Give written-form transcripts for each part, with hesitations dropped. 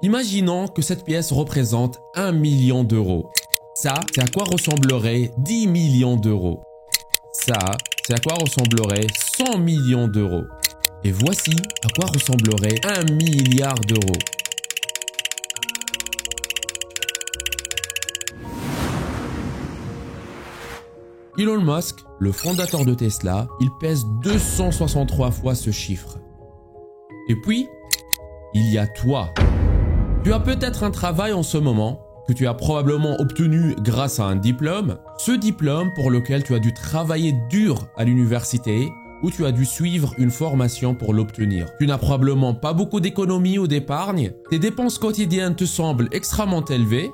Imaginons que cette pièce représente 1 million d'euros. Ça, c'est à quoi ressembleraient 10 millions d'euros. Ça, c'est à quoi ressemblerait 100 millions d'euros. Et voici à quoi ressemblerait 1 milliard d'euros. Elon Musk, le fondateur de Tesla, il pèse 263 fois ce chiffre. Et puis, il y a toi. Tu as peut-être un travail en ce moment que tu as probablement obtenu grâce à un diplôme. Ce diplôme pour lequel tu as dû travailler dur à l'université ou tu as dû suivre une formation pour l'obtenir. Tu n'as probablement pas beaucoup d'économies ou d'épargne. Tes dépenses quotidiennes te semblent extrêmement élevées.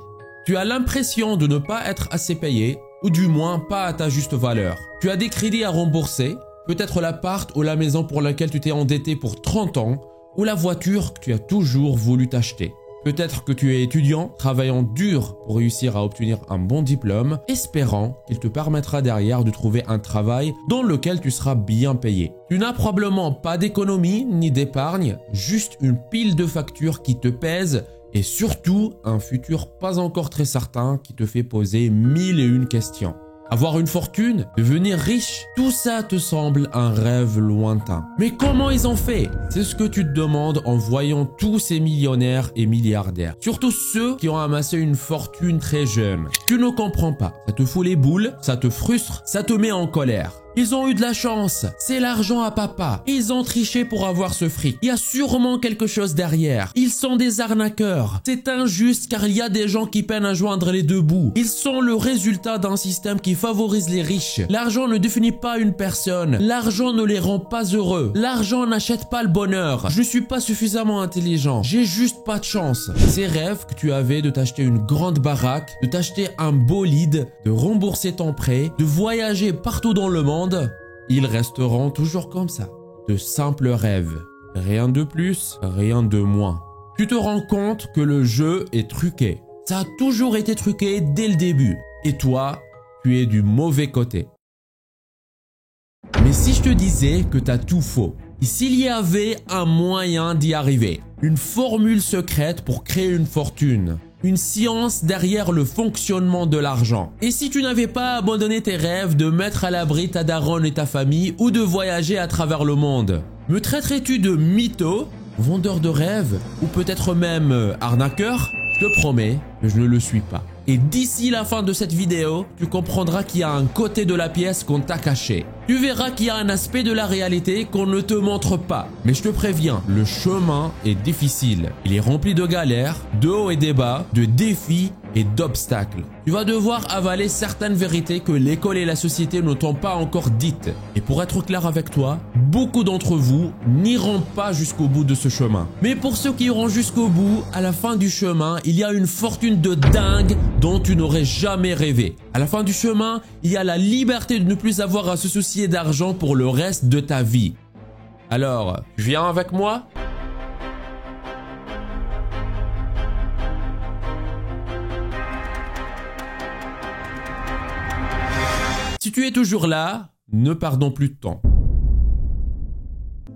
Tu as l'impression de ne pas être assez payé ou du moins pas à ta juste valeur. Tu as des crédits à rembourser, peut-être l'appart ou la maison pour laquelle tu t'es endetté pour 30 ans ou la voiture que tu as toujours voulu t'acheter. Peut-être que tu es étudiant, travaillant dur pour réussir à obtenir un bon diplôme, espérant qu'il te permettra derrière de trouver un travail dans lequel tu seras bien payé. Tu n'as probablement pas d'économie ni d'épargne, juste une pile de factures qui te pèsent et surtout un futur pas encore très certain qui te fait poser 1001 questions. Avoir une fortune, devenir riche, tout ça te semble un rêve lointain. Mais comment ils ont fait? C'est ce que tu te demandes en voyant tous ces millionnaires et milliardaires. Surtout ceux qui ont amassé une fortune très jeune. Tu ne comprends pas. Ça te fout les boules, ça te frustre, ça te met en colère. Ils ont eu de la chance, c'est l'argent à papa. Ils ont triché pour avoir ce fric. Il y a sûrement quelque chose derrière. Ils sont des arnaqueurs. C'est injuste car il y a des gens qui peinent à joindre les deux bouts. Ils sont le résultat d'un système qui favorise les riches. L'argent ne définit pas une personne. L'argent ne les rend pas heureux. L'argent n'achète pas le bonheur. Je suis pas suffisamment intelligent. J'ai juste pas de chance. Ces rêves que tu avais de t'acheter une grande baraque, de t'acheter un bolide, de rembourser ton prêt, de voyager partout dans le monde, ils resteront toujours comme ça, de simples rêves. Rien de plus, rien de moins. Tu te rends compte que le jeu est truqué. Ça a toujours été truqué dès le début. Et toi, tu es du mauvais côté. Mais si je te disais que t'as tout faux, et s'il y avait un moyen d'y arriver, une formule secrète pour créer une fortune, une science derrière le fonctionnement de l'argent. Et si tu n'avais pas abandonné tes rêves de mettre à l'abri ta daronne et ta famille ou de voyager à travers le monde, me traiterais-tu de mytho, vendeur de rêves ou peut-être même arnaqueur? Je te promets que je ne le suis pas. Et d'ici la fin de cette vidéo, tu comprendras qu'il y a un côté de la pièce qu'on t'a caché. Tu verras qu'il y a un aspect de la réalité qu'on ne te montre pas. Mais je te préviens, le chemin est difficile. Il est rempli de galères, de hauts et des bas, de défis et d'obstacles. Tu vas devoir avaler certaines vérités que l'école et la société ne t'ont pas encore dites. Et pour être clair avec toi, beaucoup d'entre vous n'iront pas jusqu'au bout de ce chemin. Mais pour ceux qui iront jusqu'au bout, à la fin du chemin, il y a une fortune de dingue dont tu n'aurais jamais rêvé. À la fin du chemin, il y a la liberté de ne plus avoir à se soucier d'argent pour le reste de ta vie. Alors, viens avec moi ? Si tu es toujours là, ne perdons plus de temps.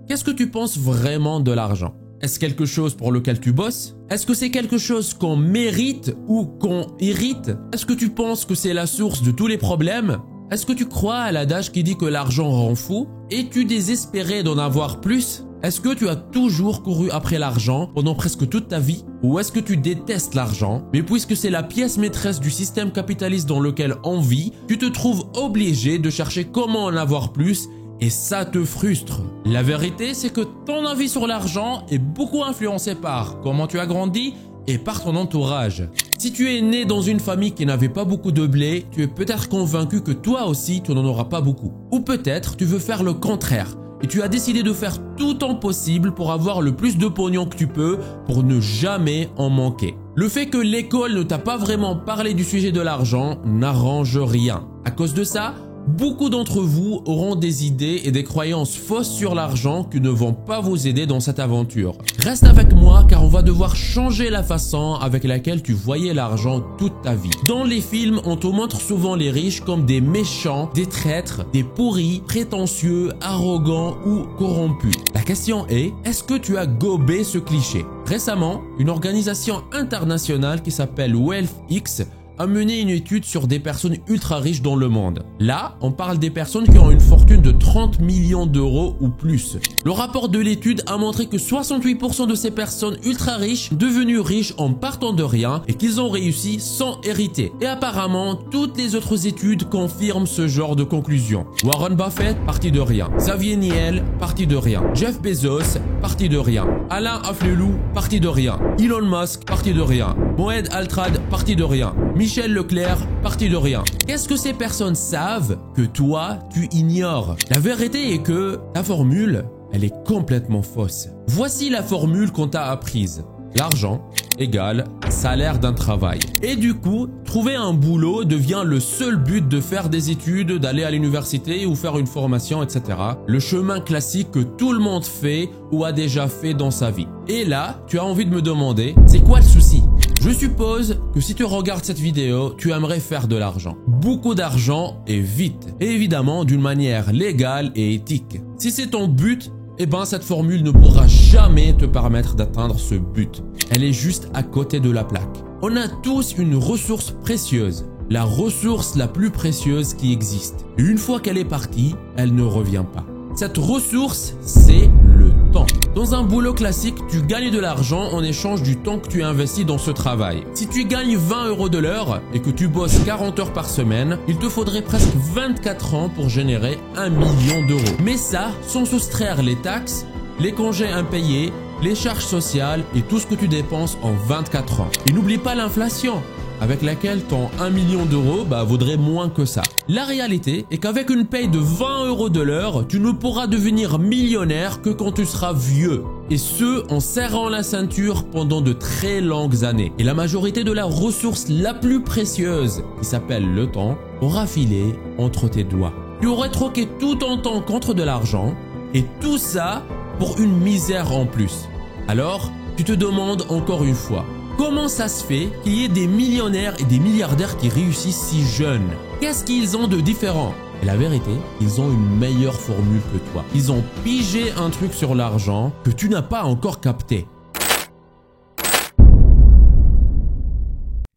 Qu'est-ce que tu penses vraiment de l'argent ? Est-ce quelque chose pour lequel tu bosses ? Est-ce que c'est quelque chose qu'on mérite ou qu'on hérite ? Est-ce que tu penses que c'est la source de tous les problèmes ? Est-ce que tu crois à l'adage qui dit que l'argent rend fou ? Es-tu désespéré d'en avoir plus ? Est-ce que tu as toujours couru après l'argent pendant presque toute ta vie ? Ou est-ce que tu détestes l'argent, mais puisque c'est la pièce maîtresse du système capitaliste dans lequel on vit, tu te trouves obligé de chercher comment en avoir plus et ça te frustre. La vérité, c'est que ton avis sur l'argent est beaucoup influencé par comment tu as grandi et par ton entourage. Si tu es né dans une famille qui n'avait pas beaucoup de blé, tu es peut-être convaincu que toi aussi, tu n'en auras pas beaucoup. Ou peut-être tu veux faire le contraire. Et tu as décidé de faire tout ton possible pour avoir le plus de pognon que tu peux pour ne jamais en manquer. Le fait que l'école ne t'a pas vraiment parlé du sujet de l'argent n'arrange rien. À cause de ça, Beaucoup d'entre vous auront des idées et des croyances fausses sur l'argent qui ne vont pas vous aider dans cette aventure. Reste avec moi car on va devoir changer la façon avec laquelle tu voyais l'argent toute ta vie. Dans les films, on te montre souvent les riches comme des méchants, des traîtres, des pourris, prétentieux, arrogants ou corrompus. La question est, est-ce que tu as gobé ce cliché? Récemment, une organisation internationale qui s'appelle WealthX a mené une étude sur des personnes ultra riches dans le monde. Là, on parle des personnes qui ont une fortune de 30 millions d'euros ou plus. Le rapport de l'étude a montré que 68% de ces personnes ultra riches devenues riches en partant de rien et qu'ils ont réussi sans hériter. Et apparemment, toutes les autres études confirment ce genre de conclusion. Warren Buffett, parti de rien. Xavier Niel, parti de rien. Jeff Bezos, parti de rien. Alain Afflelou, parti de rien. Elon Musk, parti de rien. Moed Altrad, parti de rien. Michel Leclerc, parti de rien. Qu'est-ce que ces personnes savent que toi, tu ignores? La vérité est que ta formule, elle est complètement fausse. Voici la formule qu'on t'a apprise. L'argent égale salaire d'un travail. Et du coup, trouver un boulot devient le seul but de faire des études, d'aller à l'université ou faire une formation, etc. Le chemin classique que tout le monde fait ou a déjà fait dans sa vie. Et là, tu as envie de me demander, c'est quoi le souci? Je suppose que si tu regardes cette vidéo, tu aimerais faire de l'argent. Beaucoup d'argent et vite. Et évidemment, d'une manière légale et éthique. Si c'est ton but, eh ben cette formule ne pourra jamais te permettre d'atteindre ce but. Elle est juste à côté de la plaque. On a tous une ressource précieuse. La ressource la plus précieuse qui existe. Et une fois qu'elle est partie, elle ne revient pas. Cette ressource, c'est le temps. Dans un boulot classique, tu gagnes de l'argent en échange du temps que tu investis dans ce travail. Si tu gagnes 20 € de l'heure et que tu bosses 40 heures par semaine, il te faudrait presque 24 ans pour générer 1 million d'euros. Mais ça, sans soustraire les taxes, les congés impayés, les charges sociales et tout ce que tu dépenses en 24 ans. Et n'oublie pas l'inflation, avec laquelle ton 1 million d'euros vaudrait moins que ça. La réalité est qu'avec une paye de 20 € de l'heure, tu ne pourras devenir millionnaire que quand tu seras vieux. Et ce, en serrant la ceinture pendant de très longues années. Et la majorité de la ressource la plus précieuse, qui s'appelle le temps, aura filé entre tes doigts. Tu aurais troqué tout ton temps contre de l'argent, et tout ça pour une misère en plus. Alors, tu te demandes encore une fois, comment ça se fait qu'il y ait des millionnaires et des milliardaires qui réussissent si jeunes? Qu'est-ce qu'ils ont de différent? Et la vérité, ils ont une meilleure formule que toi. Ils ont pigé un truc sur l'argent que tu n'as pas encore capté.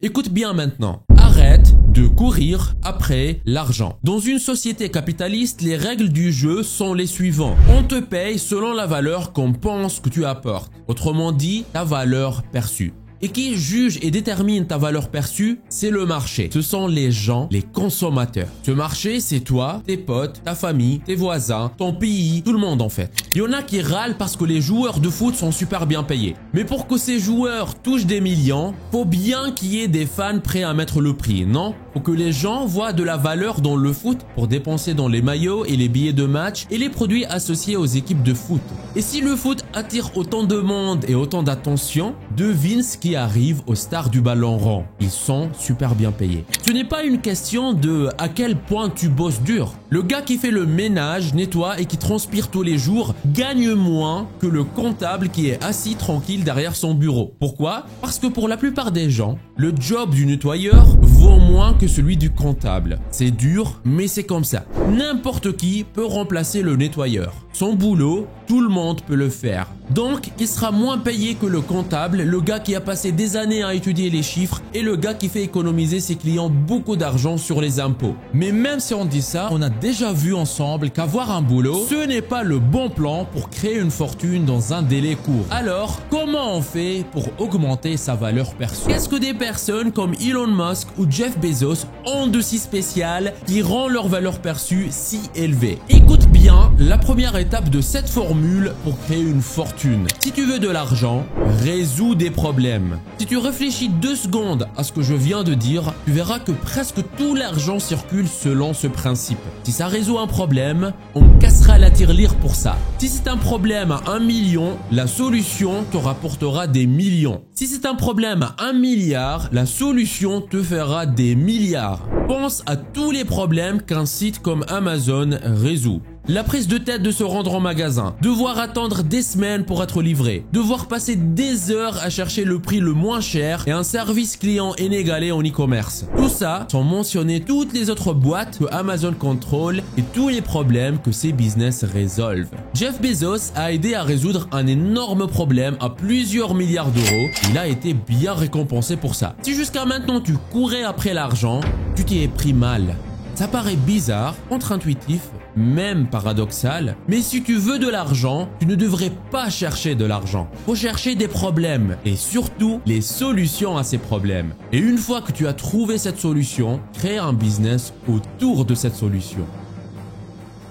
Écoute bien maintenant. Arrête de courir après l'argent. Dans une société capitaliste, les règles du jeu sont les suivantes. On te paye selon la valeur qu'on pense que tu apportes. Autrement dit, ta valeur perçue. Et qui juge et détermine ta valeur perçue, c'est le marché. Ce sont les gens, les consommateurs. Ce marché, c'est toi, tes potes, ta famille, tes voisins, ton pays, tout le monde en fait. Il y en a qui râlent parce que les joueurs de foot sont super bien payés. Mais pour que ces joueurs touchent des millions, faut bien qu'il y ait des fans prêts à mettre le prix, non? Faut que les gens voient de la valeur dans le foot pour dépenser dans les maillots et les billets de match et les produits associés aux équipes de foot. Et si le foot attire autant de monde et autant d'attention, devine ce qui arrive aux stars du ballon rond. Ils sont super bien payés. Ce n'est pas une question de à quel point tu bosses dur. Le gars qui fait le ménage, nettoie et qui transpire tous les jours gagne moins que le comptable qui est assis tranquille derrière son bureau. Pourquoi? Parce que pour la plupart des gens, le job du nettoyeur vaut moins que celui du comptable. C'est dur, mais c'est comme ça. N'importe qui peut remplacer le nettoyeur. Son boulot, tout le monde peut le faire. Donc, il sera moins payé que le comptable, le gars qui a passé des années à étudier les chiffres et le gars qui fait économiser ses clients beaucoup d'argent sur les impôts. Mais même si on dit ça, on a déjà vu ensemble qu'avoir un boulot, ce n'est pas le bon plan pour créer une fortune dans un délai court. Alors, comment on fait pour augmenter sa valeur perçue? Qu'est-ce que des personnes comme Elon Musk ou Jeff Bezos ont de si spécial qui rend leur valeur perçue si élevée? Écoute bien la première étape de cette formule pour créer une fortune. Si tu veux de l'argent, résous des problèmes. Si tu réfléchis 2 secondes à ce que je viens de dire, tu verras que presque tout l'argent circule selon ce principe. Si ça résout un problème, on casse baissera la tirelire pour ça. Si c'est un problème à 1 million, la solution te rapportera des millions. Si c'est un problème à 1 milliard, la solution te fera des milliards. Pense à tous les problèmes qu'un site comme Amazon résout. La prise de tête de se rendre en magasin, devoir attendre des semaines pour être livré, devoir passer des heures à chercher le prix le moins cher et un service client inégalé en e-commerce. Tout ça sans mentionner toutes les autres boîtes que Amazon contrôle et tous les problèmes que ces business résolvent. Jeff Bezos a aidé à résoudre un énorme problème à plusieurs milliards d'euros. Il a été bien récompensé pour ça. Si jusqu'à maintenant tu courais après l'argent, tu t'y es pris mal. Ça paraît bizarre, contre-intuitif, même paradoxal, mais si tu veux de l'argent, tu ne devrais pas chercher de l'argent. Faut chercher des problèmes et surtout les solutions à ces problèmes. Et une fois que tu as trouvé cette solution, crée un business autour de cette solution.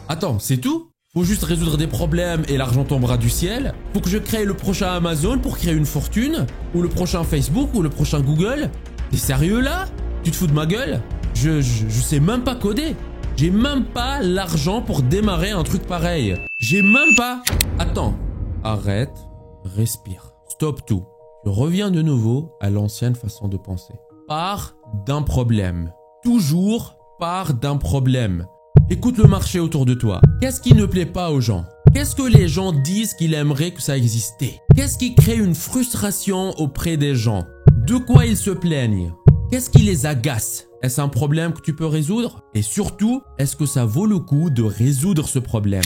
Attends, c'est tout ? Faut juste résoudre des problèmes et l'argent tombera du ciel? Faut que je crée le prochain Amazon pour créer une fortune? Ou le prochain Facebook ou le prochain Google? T'es sérieux là? Tu te fous de ma gueule? Je sais même pas coder. J'ai même pas l'argent pour démarrer un truc pareil. J'ai même pas... Attends. Arrête. Respire. Stop tout. Je reviens de nouveau à l'ancienne façon de penser. Pars d'un problème. Toujours pars d'un problème. Écoute le marché autour de toi. Qu'est-ce qui ne plaît pas aux gens? Qu'est-ce que les gens disent qu'ils aimeraient que ça existait? Qu'est-ce qui crée une frustration auprès des gens? De quoi ils se plaignent? Qu'est-ce qui les agace? Est-ce un problème que tu peux résoudre? Et surtout, est-ce que ça vaut le coup de résoudre ce problème?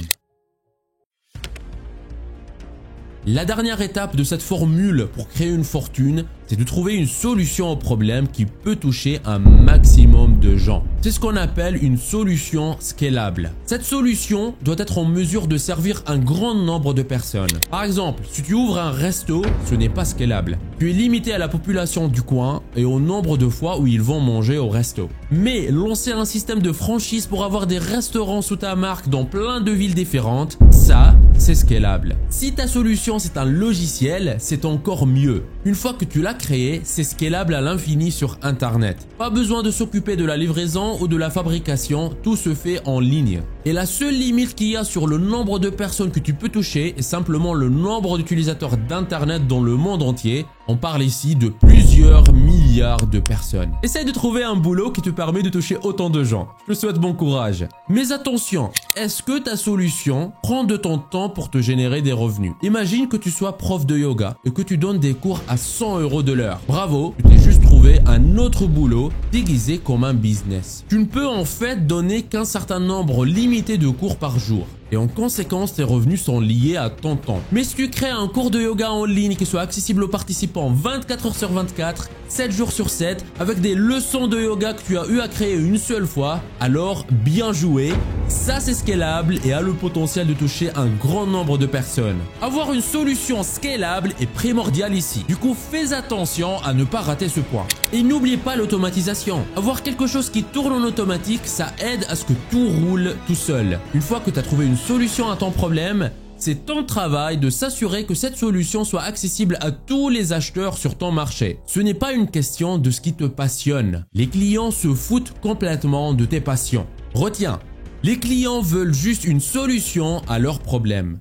La dernière étape de cette formule pour créer une fortune, c'est de trouver une solution au problème qui peut toucher un maximum de gens. C'est ce qu'on appelle une solution scalable. Cette solution doit être en mesure de servir un grand nombre de personnes. Par exemple, si tu ouvres un resto, ce n'est pas scalable. Tu es limité à la population du coin et au nombre de fois où ils vont manger au resto. Mais lancer un système de franchise pour avoir des restaurants sous ta marque dans plein de villes différentes, ça, c'est scalable. Si ta solution c'est un logiciel, c'est encore mieux. Une fois que tu l'as créé, c'est scalable à l'infini sur Internet. Pas besoin de s'occuper de la livraison ou de la fabrication, tout se fait en ligne. Et la seule limite qu'il y a sur le nombre de personnes que tu peux toucher est simplement le nombre d'utilisateurs d'Internet dans le monde entier. On parle ici de plusieurs milliards de personnes. Essaye de trouver un boulot qui te permet de toucher autant de gens. Je te souhaite bon courage. Mais attention, est-ce que ta solution prend de ton temps pour te générer des revenus? Imagine que tu sois prof de yoga et que tu donnes des cours à 100 € de l'heure. Bravo, tu t'es juste trouvé un autre boulot déguisé comme un business. Tu ne peux en fait donner qu'un certain nombre limité de cours par jour. Et en conséquence, tes revenus sont liés à ton temps. Mais si tu crées un cours de yoga en ligne qui soit accessible aux participants 24 h sur 24, 7 jours sur 7, avec des leçons de yoga que tu as eu à créer une seule fois, alors bien joué. Ça, c'est scalable et a le potentiel de toucher un grand nombre de personnes. Avoir une solution scalable est primordial ici. Du coup, fais attention à ne pas rater ce point. Et n'oublie pas l'automatisation. Avoir quelque chose qui tourne en automatique, ça aide à ce que tout roule tout seul. Une fois que tu as trouvé une solution à ton problème, c'est ton travail de s'assurer que cette solution soit accessible à tous les acheteurs sur ton marché. Ce n'est pas une question de ce qui te passionne. Les clients se foutent complètement de tes passions. Retiens, les clients veulent juste une solution à leurs problèmes.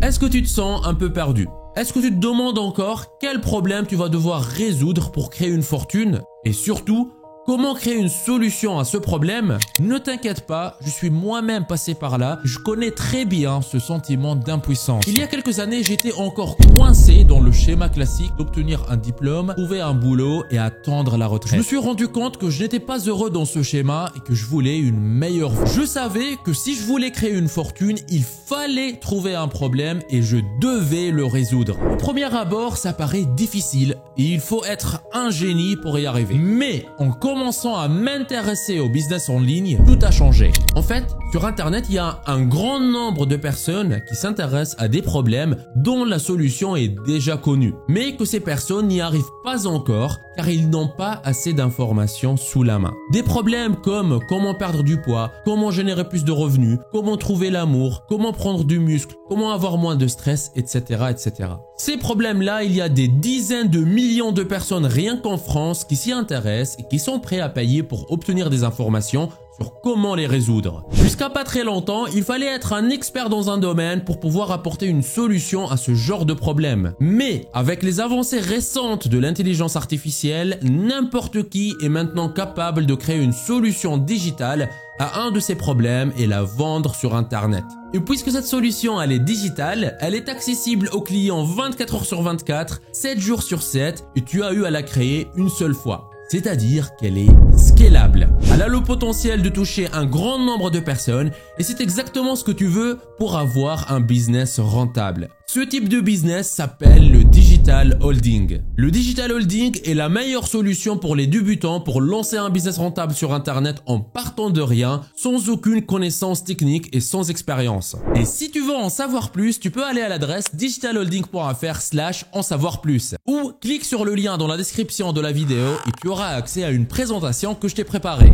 Est-ce que tu te sens un peu perdu? Est-ce que tu te demandes encore quel problème tu vas devoir résoudre pour créer une fortune? Et surtout, comment créer une solution à ce problème? Ne t'inquiète pas, je suis moi-même passé par là. Je connais très bien ce sentiment d'impuissance. Il y a quelques années, j'étais encore coincé dans le schéma classique d'obtenir un diplôme, trouver un boulot et attendre la retraite. Je me suis rendu compte que je n'étais pas heureux dans ce schéma et que je voulais une meilleure vie. Je savais que si je voulais créer une fortune, il fallait trouver un problème et je devais le résoudre. Au premier abord, ça paraît difficile et il faut être un génie pour y arriver. Mais en commençant à m'intéresser au business en ligne, tout a changé. En fait, sur Internet, il y a un grand nombre de personnes qui s'intéressent à des problèmes dont la solution est déjà connue. Mais que ces personnes n'y arrivent pas encore car ils n'ont pas assez d'informations sous la main. Des problèmes comme comment perdre du poids, comment générer plus de revenus, comment trouver l'amour, comment prendre du muscle, comment avoir moins de stress, etc., etc. Ces problèmes-là, il y a des dizaines de millions de personnes rien qu'en France qui s'y intéressent et qui sont prêts à payer pour obtenir des informations sur comment les résoudre. Jusqu'à pas très longtemps, il fallait être un expert dans un domaine pour pouvoir apporter une solution à ce genre de problème. Mais avec les avancées récentes de l'intelligence artificielle, n'importe qui est maintenant capable de créer une solution digitale à un de ces problèmes et la vendre sur Internet. Et puisque cette solution elle est digitale, elle est accessible aux clients 24 heures sur 24, 7 jours sur 7 et tu as eu à la créer une seule fois. C'est-à-dire qu'elle est scalable. Elle a le potentiel de toucher un grand nombre de personnes et c'est exactement ce que tu veux pour avoir un business rentable. Ce type de business s'appelle le digital holding. Le digital holding est la meilleure solution pour les débutants pour lancer un business rentable sur Internet en partant de rien, sans aucune connaissance technique et sans expérience. Et si tu veux en savoir plus, tu peux aller à l'adresse digitalholding.fr/en savoir plus ou clique sur le lien dans la description de la vidéo et tu auras accès à une présentation que je t'ai préparée.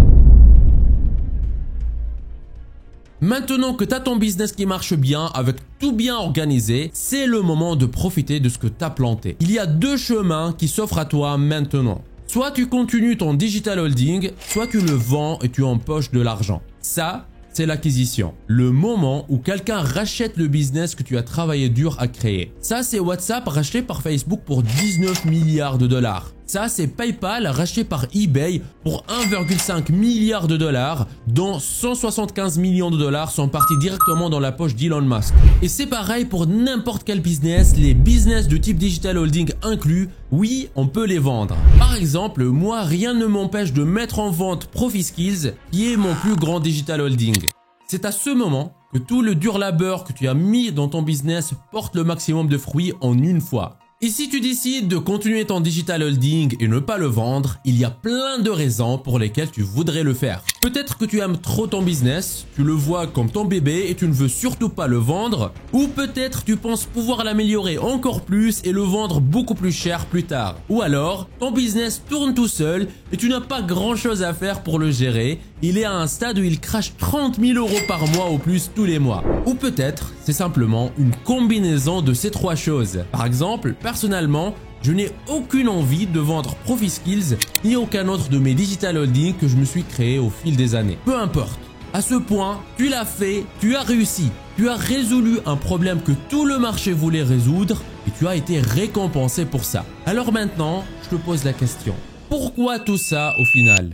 Maintenant que tu as ton business qui marche bien, avec tout bien organisé, c'est le moment de profiter de ce que tu as planté. Il y a deux chemins qui s'offrent à toi maintenant. Soit tu continues ton digital holding, soit tu le vends et tu empoches de l'argent. Ça, c'est l'acquisition. Le moment où quelqu'un rachète le business que tu as travaillé dur à créer. Ça, c'est WhatsApp racheté par Facebook pour 19 milliards de dollars. Ça, c'est PayPal racheté par eBay pour 1,5 milliard de dollars, dont 175 millions de dollars sont partis directement dans la poche d'Elon Musk. Et c'est pareil pour n'importe quel business, les business de type digital holding inclus, oui, on peut les vendre. Par exemple, moi, rien ne m'empêche de mettre en vente ProfiSkills, qui est mon plus grand digital holding. C'est à ce moment que tout le dur labeur que tu as mis dans ton business porte le maximum de fruits en une fois. Et si tu décides de continuer ton digital holding et ne pas le vendre, il y a plein de raisons pour lesquelles tu voudrais le faire. Peut-être que tu aimes trop ton business, tu le vois comme ton bébé et tu ne veux surtout pas le vendre. Ou peut-être tu penses pouvoir l'améliorer encore plus et le vendre beaucoup plus cher plus tard. Ou alors, ton business tourne tout seul et tu n'as pas grand chose à faire pour le gérer. Il est à un stade où il crache 30 000 € par mois au plus tous les mois. Ou peut-être, c'est simplement une combinaison de ces trois choses. Par exemple, personnellement, je n'ai aucune envie de vendre ProfiSkills ni aucun autre de mes digital holdings que je me suis créé au fil des années. Peu importe. À ce point, tu l'as fait, tu as réussi. Tu as résolu un problème que tout le marché voulait résoudre et tu as été récompensé pour ça. Alors maintenant, je te pose la question. Pourquoi tout ça au final ?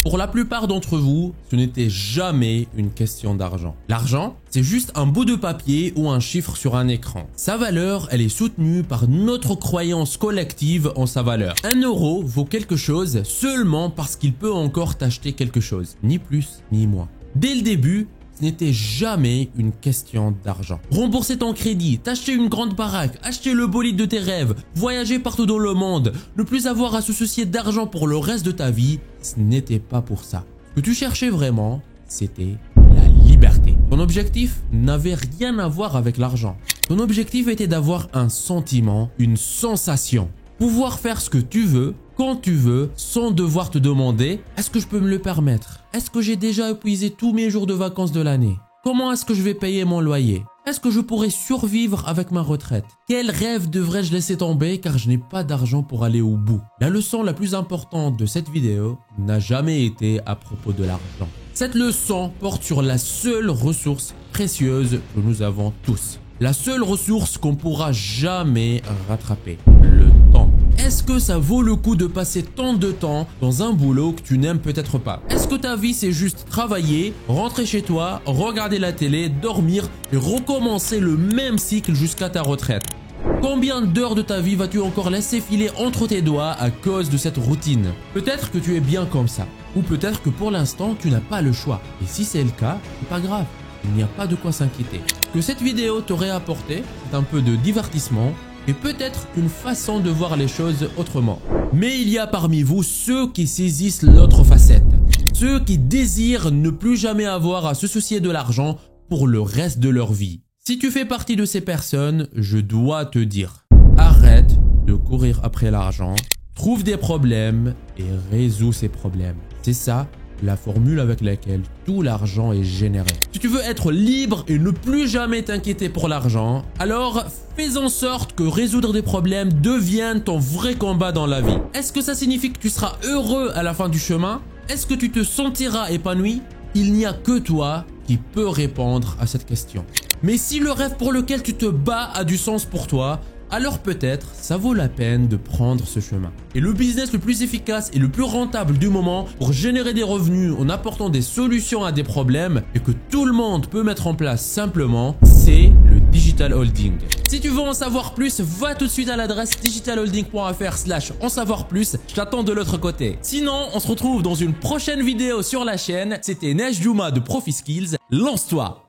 Pour la plupart d'entre vous, ce n'était jamais une question d'argent. L'argent, c'est juste un bout de papier ou un chiffre sur un écran. Sa valeur, elle est soutenue par notre croyance collective en sa valeur. 1 euro vaut quelque chose seulement parce qu'il peut encore t'acheter quelque chose. Ni plus, ni moins. Dès le début, ce n'était jamais une question d'argent. Rembourser ton crédit, t'acheter une grande baraque, acheter le bolide de tes rêves, voyager partout dans le monde, ne plus avoir à se soucier d'argent pour le reste de ta vie, ce n'était pas pour ça. Ce que tu cherchais vraiment, c'était la liberté. Ton objectif n'avait rien à voir avec l'argent. Ton objectif était d'avoir un sentiment, une sensation. Pouvoir faire ce que tu veux, quand tu veux, sans devoir te demander « Est-ce que je peux me le permettre ? Est-ce que j'ai déjà épuisé tous mes jours de vacances de l'année ? Comment est-ce que je vais payer mon loyer ? Est-ce que je pourrais survivre avec ma retraite ? Quel rêve devrais-je laisser tomber car je n'ai pas d'argent pour aller au bout ?» La leçon la plus importante de cette vidéo n'a jamais été à propos de l'argent. Cette leçon porte sur la seule ressource précieuse que nous avons tous. La seule ressource qu'on pourra jamais rattraper, le temps. Est-ce que ça vaut le coup de passer tant de temps dans un boulot que tu n'aimes peut-être pas? Est-ce que ta vie c'est juste travailler, rentrer chez toi, regarder la télé, dormir et recommencer le même cycle jusqu'à ta retraite? Combien d'heures de ta vie vas-tu encore laisser filer entre tes doigts à cause de cette routine? Peut-être que tu es bien comme ça, ou peut-être que pour l'instant tu n'as pas le choix. Et si c'est le cas, c'est pas grave. Il n'y a pas de quoi s'inquiéter. Que cette vidéo t'aurait apporté, c'est un peu de divertissement et peut-être une façon de voir les choses autrement. Mais il y a parmi vous ceux qui saisissent l'autre facette. Ceux qui désirent ne plus jamais avoir à se soucier de l'argent pour le reste de leur vie. Si tu fais partie de ces personnes, je dois te dire, arrête de courir après l'argent, trouve des problèmes et résous ces problèmes. C'est ça la formule avec laquelle tout l'argent est généré. Si tu veux être libre et ne plus jamais t'inquiéter pour l'argent, alors fais en sorte que résoudre des problèmes devienne ton vrai combat dans la vie. Est-ce que ça signifie que tu seras heureux à la fin du chemin? Est-ce que tu te sentiras épanoui? Il n'y a que toi qui peux répondre à cette question. Mais si le rêve pour lequel tu te bats a du sens pour toi, alors peut-être ça vaut la peine de prendre ce chemin. Et le business le plus efficace et le plus rentable du moment pour générer des revenus en apportant des solutions à des problèmes et que tout le monde peut mettre en place simplement, c'est le digital holding. Si tu veux en savoir plus, va tout de suite à l'adresse digitalholding.fr/en savoir plus. Je t'attends de l'autre côté. Sinon, on se retrouve dans une prochaine vidéo sur la chaîne. C'était Neige Juma de Profi Skills. Lance-toi!